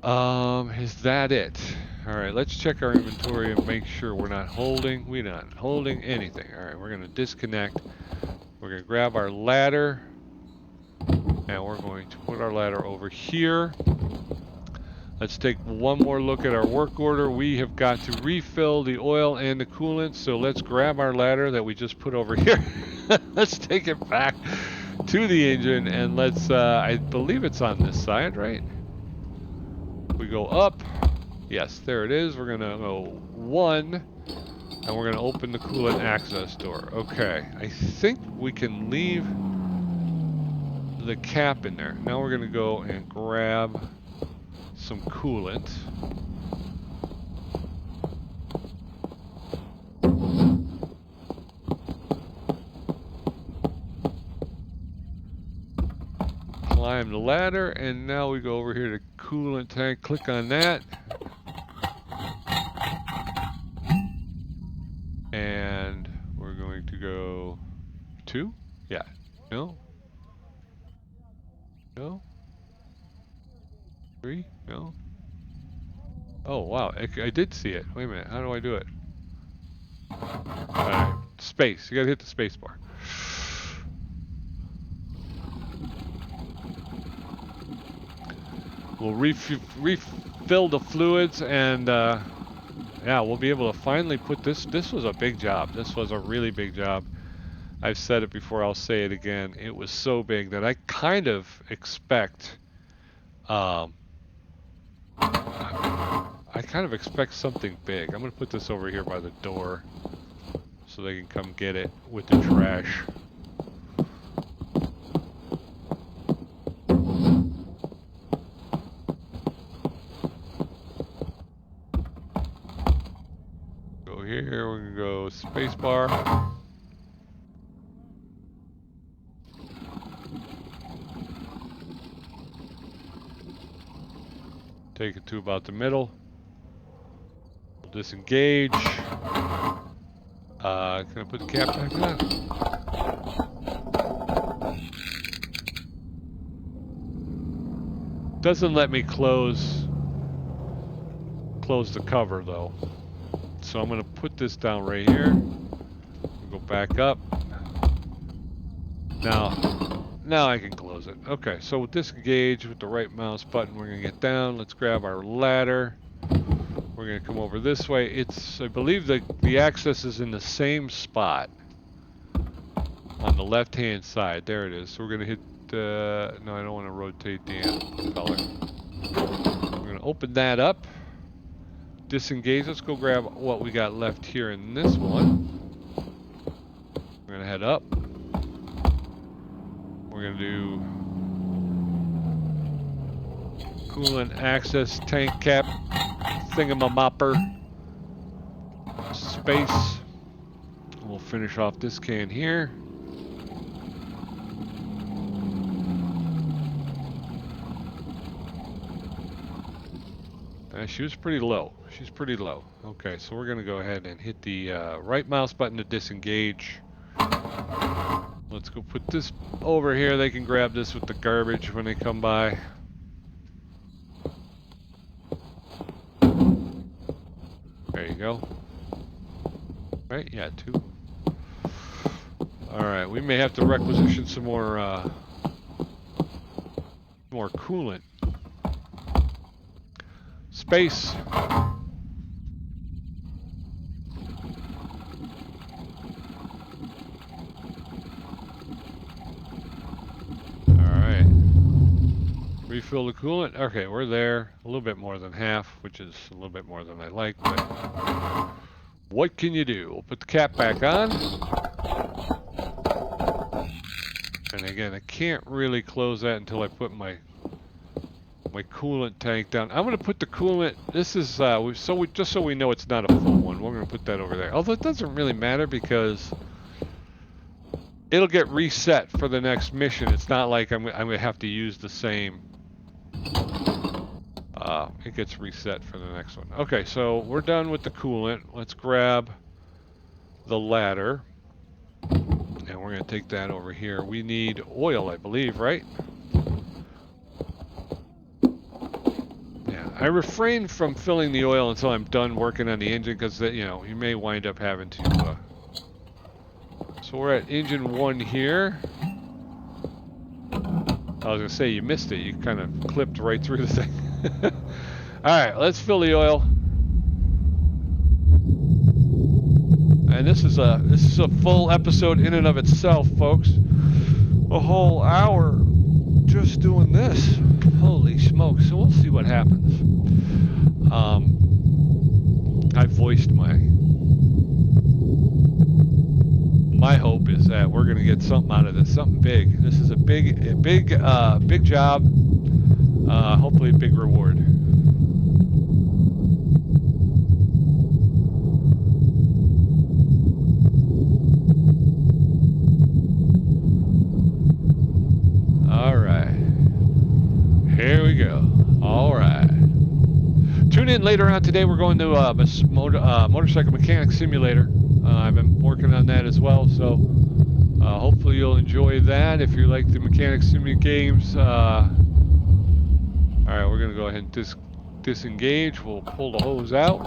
Is that it? All right, let's check our inventory and make sure we're not holding anything. All right, we're going to disconnect. We're going to grab our ladder, and we're going to put our ladder over here. Let's take one more look at our work order. We have got to refill the oil and the coolant, so let's grab our ladder that we just put over here. Let's take it back to the engine, and let's, I believe it's on this side, right? We go up. Yes, there it is. We're gonna go 1, and we're gonna open the coolant access door. Okay, I think we can leave the cap in there. Now we're gonna go and grab some coolant. Climb the ladder, and now we go over here to coolant tank. Click on that. And we're going to go 2? Yeah. No? No? 3? No? Oh, wow. I did see it. Wait a minute. How do I do it? Alright. Space. You gotta hit the space bar. We'll refill the fluids, and yeah, we'll be able to finally put this. This was a big job. This was a really big job. I've said it before, I'll say it again. It was so big that I kind of expect, I kind of expect something big. I'm going to put this over here by the door so they can come get it with the trash. Here we're gonna go space bar. Take it to about the middle. Disengage. Can I put the cap back on? Doesn't let me close the cover though. So I'm going to put this down right here. Go back up. Now I can close it. Okay, so with disengage with the right mouse button, we're going to get down. Let's grab our ladder. We're going to come over this way. I believe the access is in the same spot on the left-hand side. There it is. So we're going to hit. No, I don't want to rotate the propeller. We're going to open that up. Disengage. Let's go grab what we got left here in this one. We're gonna head up. We're gonna do coolant access tank cap thingamamopper. Space. We'll finish off this can here. She was pretty low. She's pretty low. Okay, so we're going to go ahead and hit the right mouse button to disengage. Let's go put this over here. They can grab this with the garbage when they come by. There you go. Right? Yeah, 2. Alright, we may have to requisition some more coolant. Space. Alright. Refill the coolant. Okay, we're there. A little bit more than half, which is a little bit more than I like, but what can you do? We'll put the cap back on. And again, I can't really close that until I put my coolant tank down. I'm going to put the coolant, this is, just so we know it's not a full one, we're going to put that over there. Although it doesn't really matter because it'll get reset for the next mission. It's not like I'm going to have to use the same. It gets reset for the next one. Okay, so we're done with the coolant. Let's grab the ladder. And we're going to take that over here. We need oil, I believe, right? Yeah, I refrain from filling the oil until I'm done working on the engine because, you know, you may wind up having to... So we're at engine 1 here. I was going to say, you missed it. You kind of clipped right through the thing. Alright, let's fill the oil. And this is a full episode in and of itself, folks. A whole hour just doing this. Holy smokes. So we'll see what happens. I voiced my hope is that we're going to get something out of this, something big. This is a big job. Hopefully a big reward. All right. Here we go. All right. Tune in later on today. We're going to Motorcycle Mechanic Simulator. I've been working on that as well, so hopefully you'll enjoy that if you like the Mechanic Simulator games. All right, we're going to go ahead and disengage. We'll pull the hose out.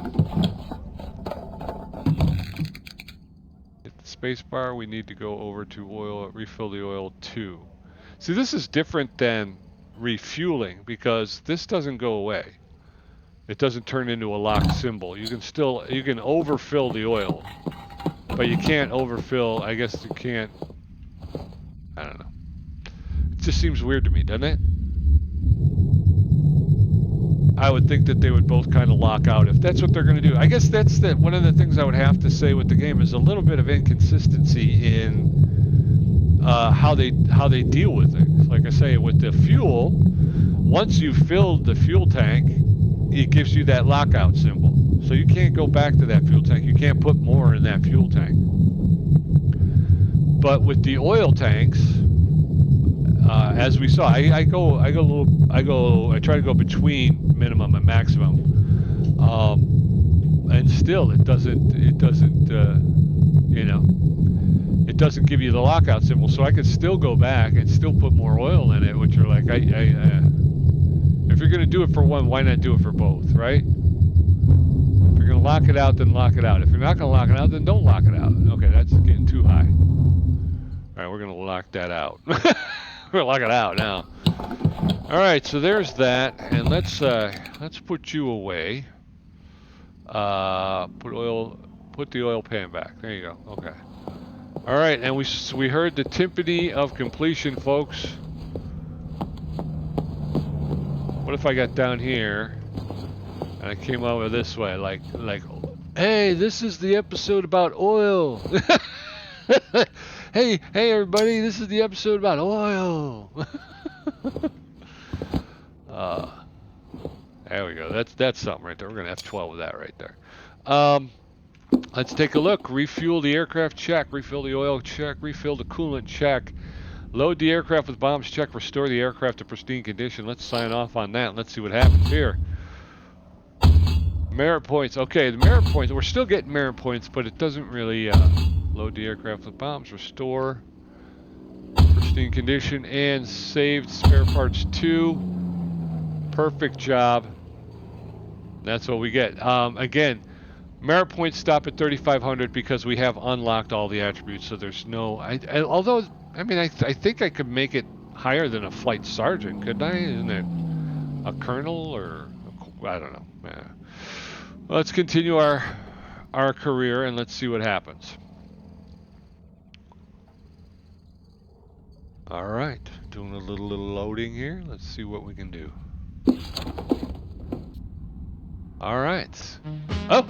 Hit the space bar. We need to go over to oil, refill the oil 2. See, this is different than refueling because this doesn't go away. It doesn't turn into a locked symbol. You can overfill the oil, but you can't overfill. I guess you can't. I don't know. It just seems weird to me, doesn't it? I would think that they would both kind of lock out if that's what they're going to do. I guess that's one of the things I would have to say with the game is a little bit of inconsistency in how they deal with things. Like I say, with the fuel, once you've filled the fuel tank, it gives you that lockout symbol. So you can't go back to that fuel tank. You can't put more in that fuel tank. But with the oil tanks, as we saw, I try to go between minimum and maximum, and still it doesn't give you the lockout symbol. So I could still go back and still put more oil in it, which are like, if you're gonna do it for one, why not do it for both, right? If you're gonna lock it out, then lock it out. If you're not gonna lock it out, then don't lock it out. Okay, that's getting too high. All right, we're gonna lock that out. We're gonna lock it out now. All right, so there's that, and let's put you away. Put the oil pan back. There you go. Okay. All right, and we heard the timpani of completion, folks. What if I got down here and I came over this way, like, hey, this is the episode about oil. hey, everybody, this is the episode about oil. There we go. That's something right there. We're gonna F12 with that right there. Let's take a look. Refuel the aircraft, check. Refill the oil, check. Refill the coolant, check. Load the aircraft with bombs, check. Restore the aircraft to pristine condition. Let's sign off on that. Let's see what happens here. Merit points. Okay, the merit points. We're still getting merit points, but it doesn't really load the aircraft with bombs. Restore pristine condition and saved spare parts 2. Perfect job. That's what we get. Again, merit points stop at 3,500 because we have unlocked all the attributes. So there's no. Although I mean, I think I could make it higher than a flight sergeant, couldn't I? Isn't it a colonel or I don't know. Yeah. Let's continue our career and let's see what happens. All right, doing a little loading here. Let's see what we can do. All right. Oh,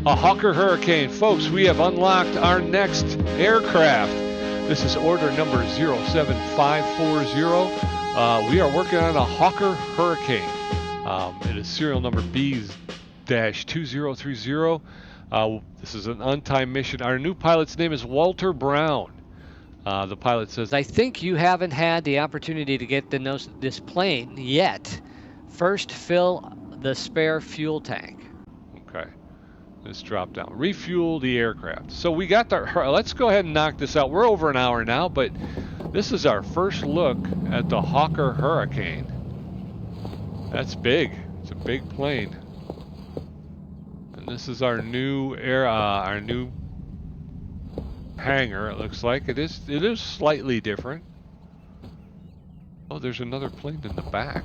a Hawker Hurricane. Folks, we have unlocked our next aircraft. This is order number 07540. We are working on a Hawker Hurricane. It is serial number B-2030. This is an untimed mission. Our new pilot's name is Walter Brown. The pilot says, I think you haven't had the opportunity to get to know this plane yet. First, fill the spare fuel tank. Okay. Let's drop down. Refuel the aircraft. So we got the... Let's go ahead and knock this out. We're over an hour now, but this is our first look at the Hawker Hurricane. That's big. It's a big plane. And this is our new hangar. It looks like it is slightly different. Oh, there's another plane in the back.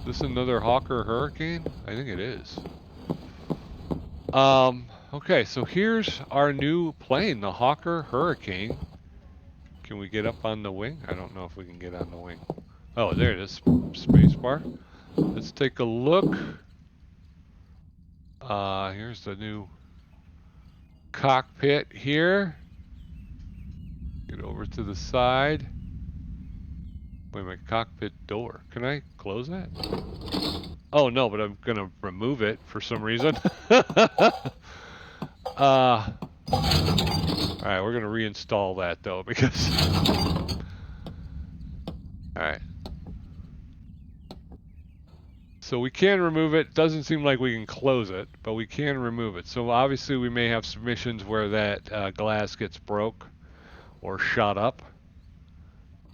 Is this another Hawker Hurricane? I think it is. Okay, so here's our new plane, the Hawker Hurricane. Can we get up on the wing? I don't know if we can get on the wing. Oh, there it is. Spacebar. Let's take a look. Here's the new cockpit here. Get over to the side. Wait a minute, cockpit door. Can I close that? Oh no, but I'm gonna remove it for some reason. Alright, we're gonna reinstall that though because alright. So we can remove it. Doesn't seem like we can close it, but we can remove it. So obviously we may have submissions where that glass gets broke or shot up.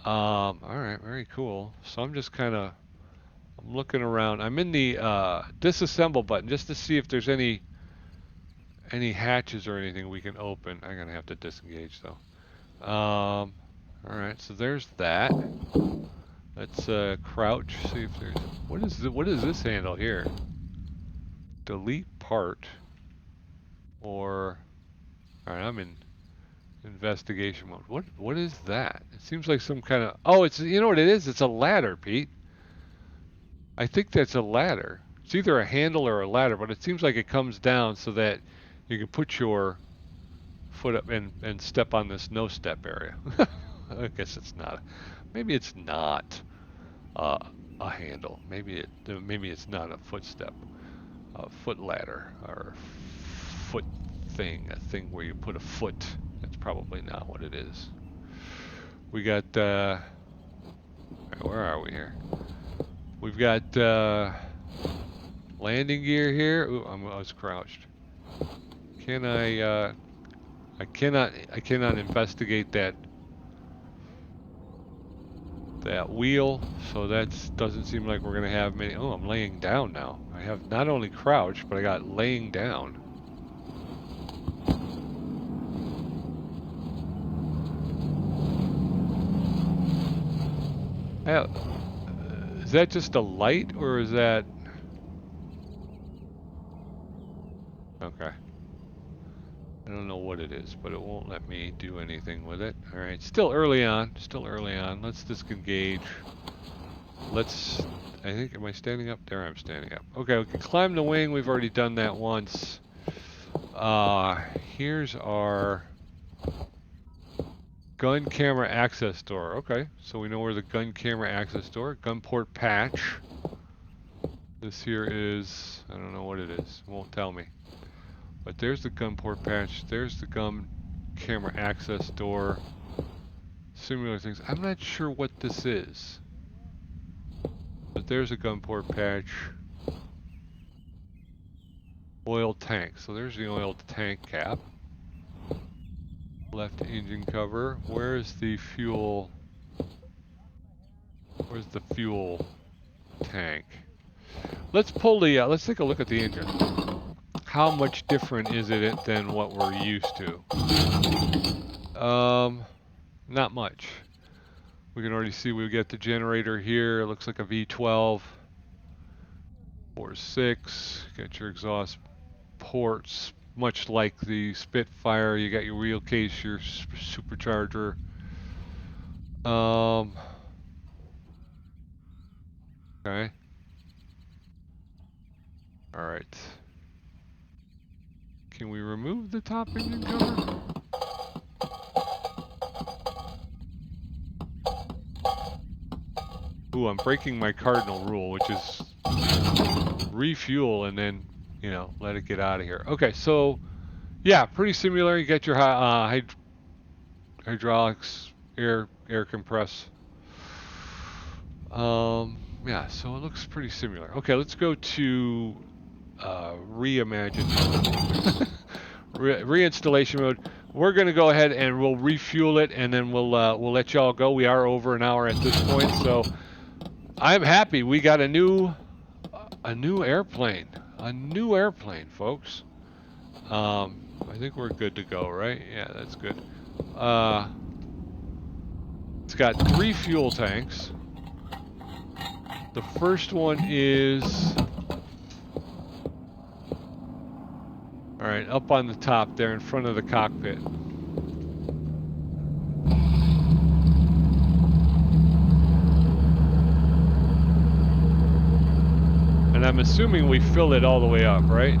Alright, very cool. So I'm just kind of looking around. I'm in the disassemble button just to see if there's any hatches or anything we can open. I'm gonna have to disengage though. Alright, so there's that. Let's crouch, see if there's... What is this handle here? Delete part. Or... Alright, I'm in investigation mode. What is that? It seems like some kind of... Oh, it's... You know what it is? It's a ladder, Pete. I think that's a ladder. It's either a handle or a ladder, but it seems like it comes down so that you can put your foot up and step on this no-step area. I guess it's not... Maybe it's not a handle. Maybe it's not a footstep, a foot ladder or foot thing. A thing where you put a foot. That's probably not what it is. We got. Where are we here? We've got landing gear here. Ooh, I was crouched. Can I? I cannot investigate that wheel, so that doesn't seem like we're gonna have many. Oh, I'm laying down now. I have not only crouched, but I got laying down. Is that just a light, or is that... Okay. I don't know what it is, but it won't let me do anything with it. Alright, still early on. Let's disengage. Let's... I think, am I standing up? There, I'm standing up. Okay, we can climb the wing. We've already done that once. Here's our... Gun camera access door. Okay, so we know where the gun camera access door. Gun port patch. This here is, I don't know what it is. It won't tell me. But there's the gun port patch. There's the gun camera access door. Similar things. I'm not sure what this is. But there's a gun port patch. Oil tank. So there's the oil tank cap. Left engine cover. Where's the fuel? Where's the fuel tank? Let's pull the. Let's take a look at the engine. How much different is it than what we're used to? Not much. We can already see we get the generator here. It looks like a V12. 4.6. Got your exhaust ports, much like the Spitfire. You got your wheel case, your supercharger. Okay. All right. Can we remove the top engine cover? Ooh, I'm breaking my cardinal rule, which is refuel and then, you know, let it get out of here. Okay, so yeah, pretty similar. You get your hydraulics, air compress. Yeah, so it looks pretty similar. Okay, let's go to reimagine mode. Reinstallation mode. We're gonna go ahead and we'll refuel it, and then we'll let y'all go. We are over an hour at this point, so I'm happy. We got a new airplane. A new airplane, folks. I think we're good to go, right? Yeah, that's good. It's got 3 fuel tanks. The first one is, all right, up on the top there in front of the cockpit. And I'm assuming we fill it all the way up, right?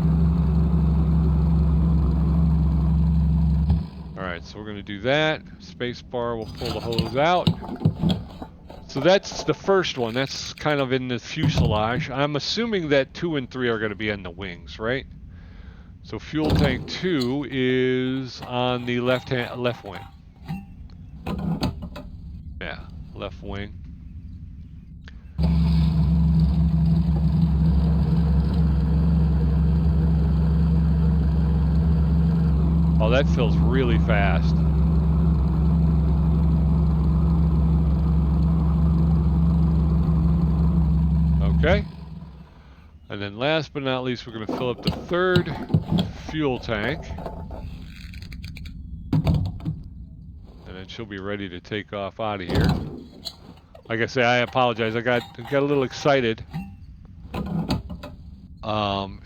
All right, so we're going to do that. Space bar, we'll pull the hose out. So that's the first one. That's kind of in the fuselage. I'm assuming that 2 and 3 are going to be on the wings, right? So fuel tank 2 is on the left wing. Yeah, left wing. Oh, that fills really fast. Okay. And then last but not least, we're going to fill up the 3rd fuel tank. And then she'll be ready to take off out of here. Like I say, I apologize. I got a little excited.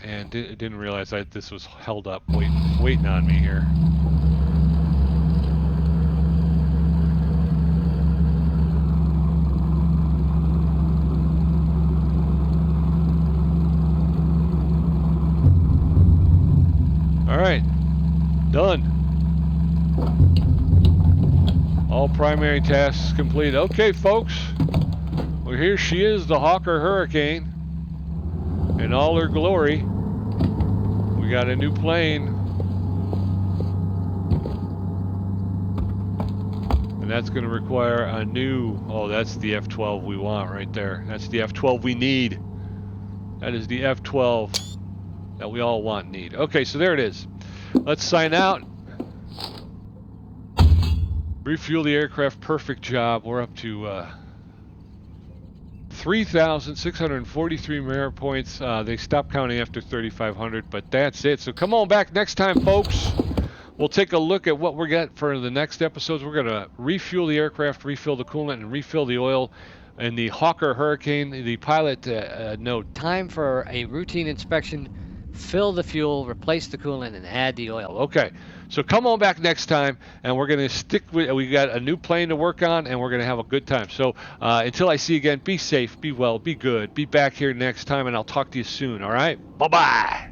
And didn't realize that this was held up waiting on me here. All right, done. All primary tasks complete. Okay, folks. Well, here she is, the Hawker Hurricane. In all her glory. We got a new plane. And that's going to require a new, oh, that's the F-12 we want right there. That's the F-12 we need. That is the F-12 that we all want and need. Okay, so there it is. Let's sign out. Refuel the aircraft, perfect job. We're up to 3,643 merit points. They stopped counting after 3,500, but that's it. So come on back next time, folks. We'll take a look at what we got for the next episodes. We're going to refuel the aircraft, refill the coolant, and refill the oil. And the Hawker Hurricane, the pilot note. Time for a routine inspection. Fill the fuel, replace the coolant, and add the oil. Okay, so come on back next time, and we're going to stick with, we got a new plane to work on, and we're going to have a good time. So until I see you again, be safe, be well, be good, be back here next time, and I'll talk to you soon, all right? Bye-bye.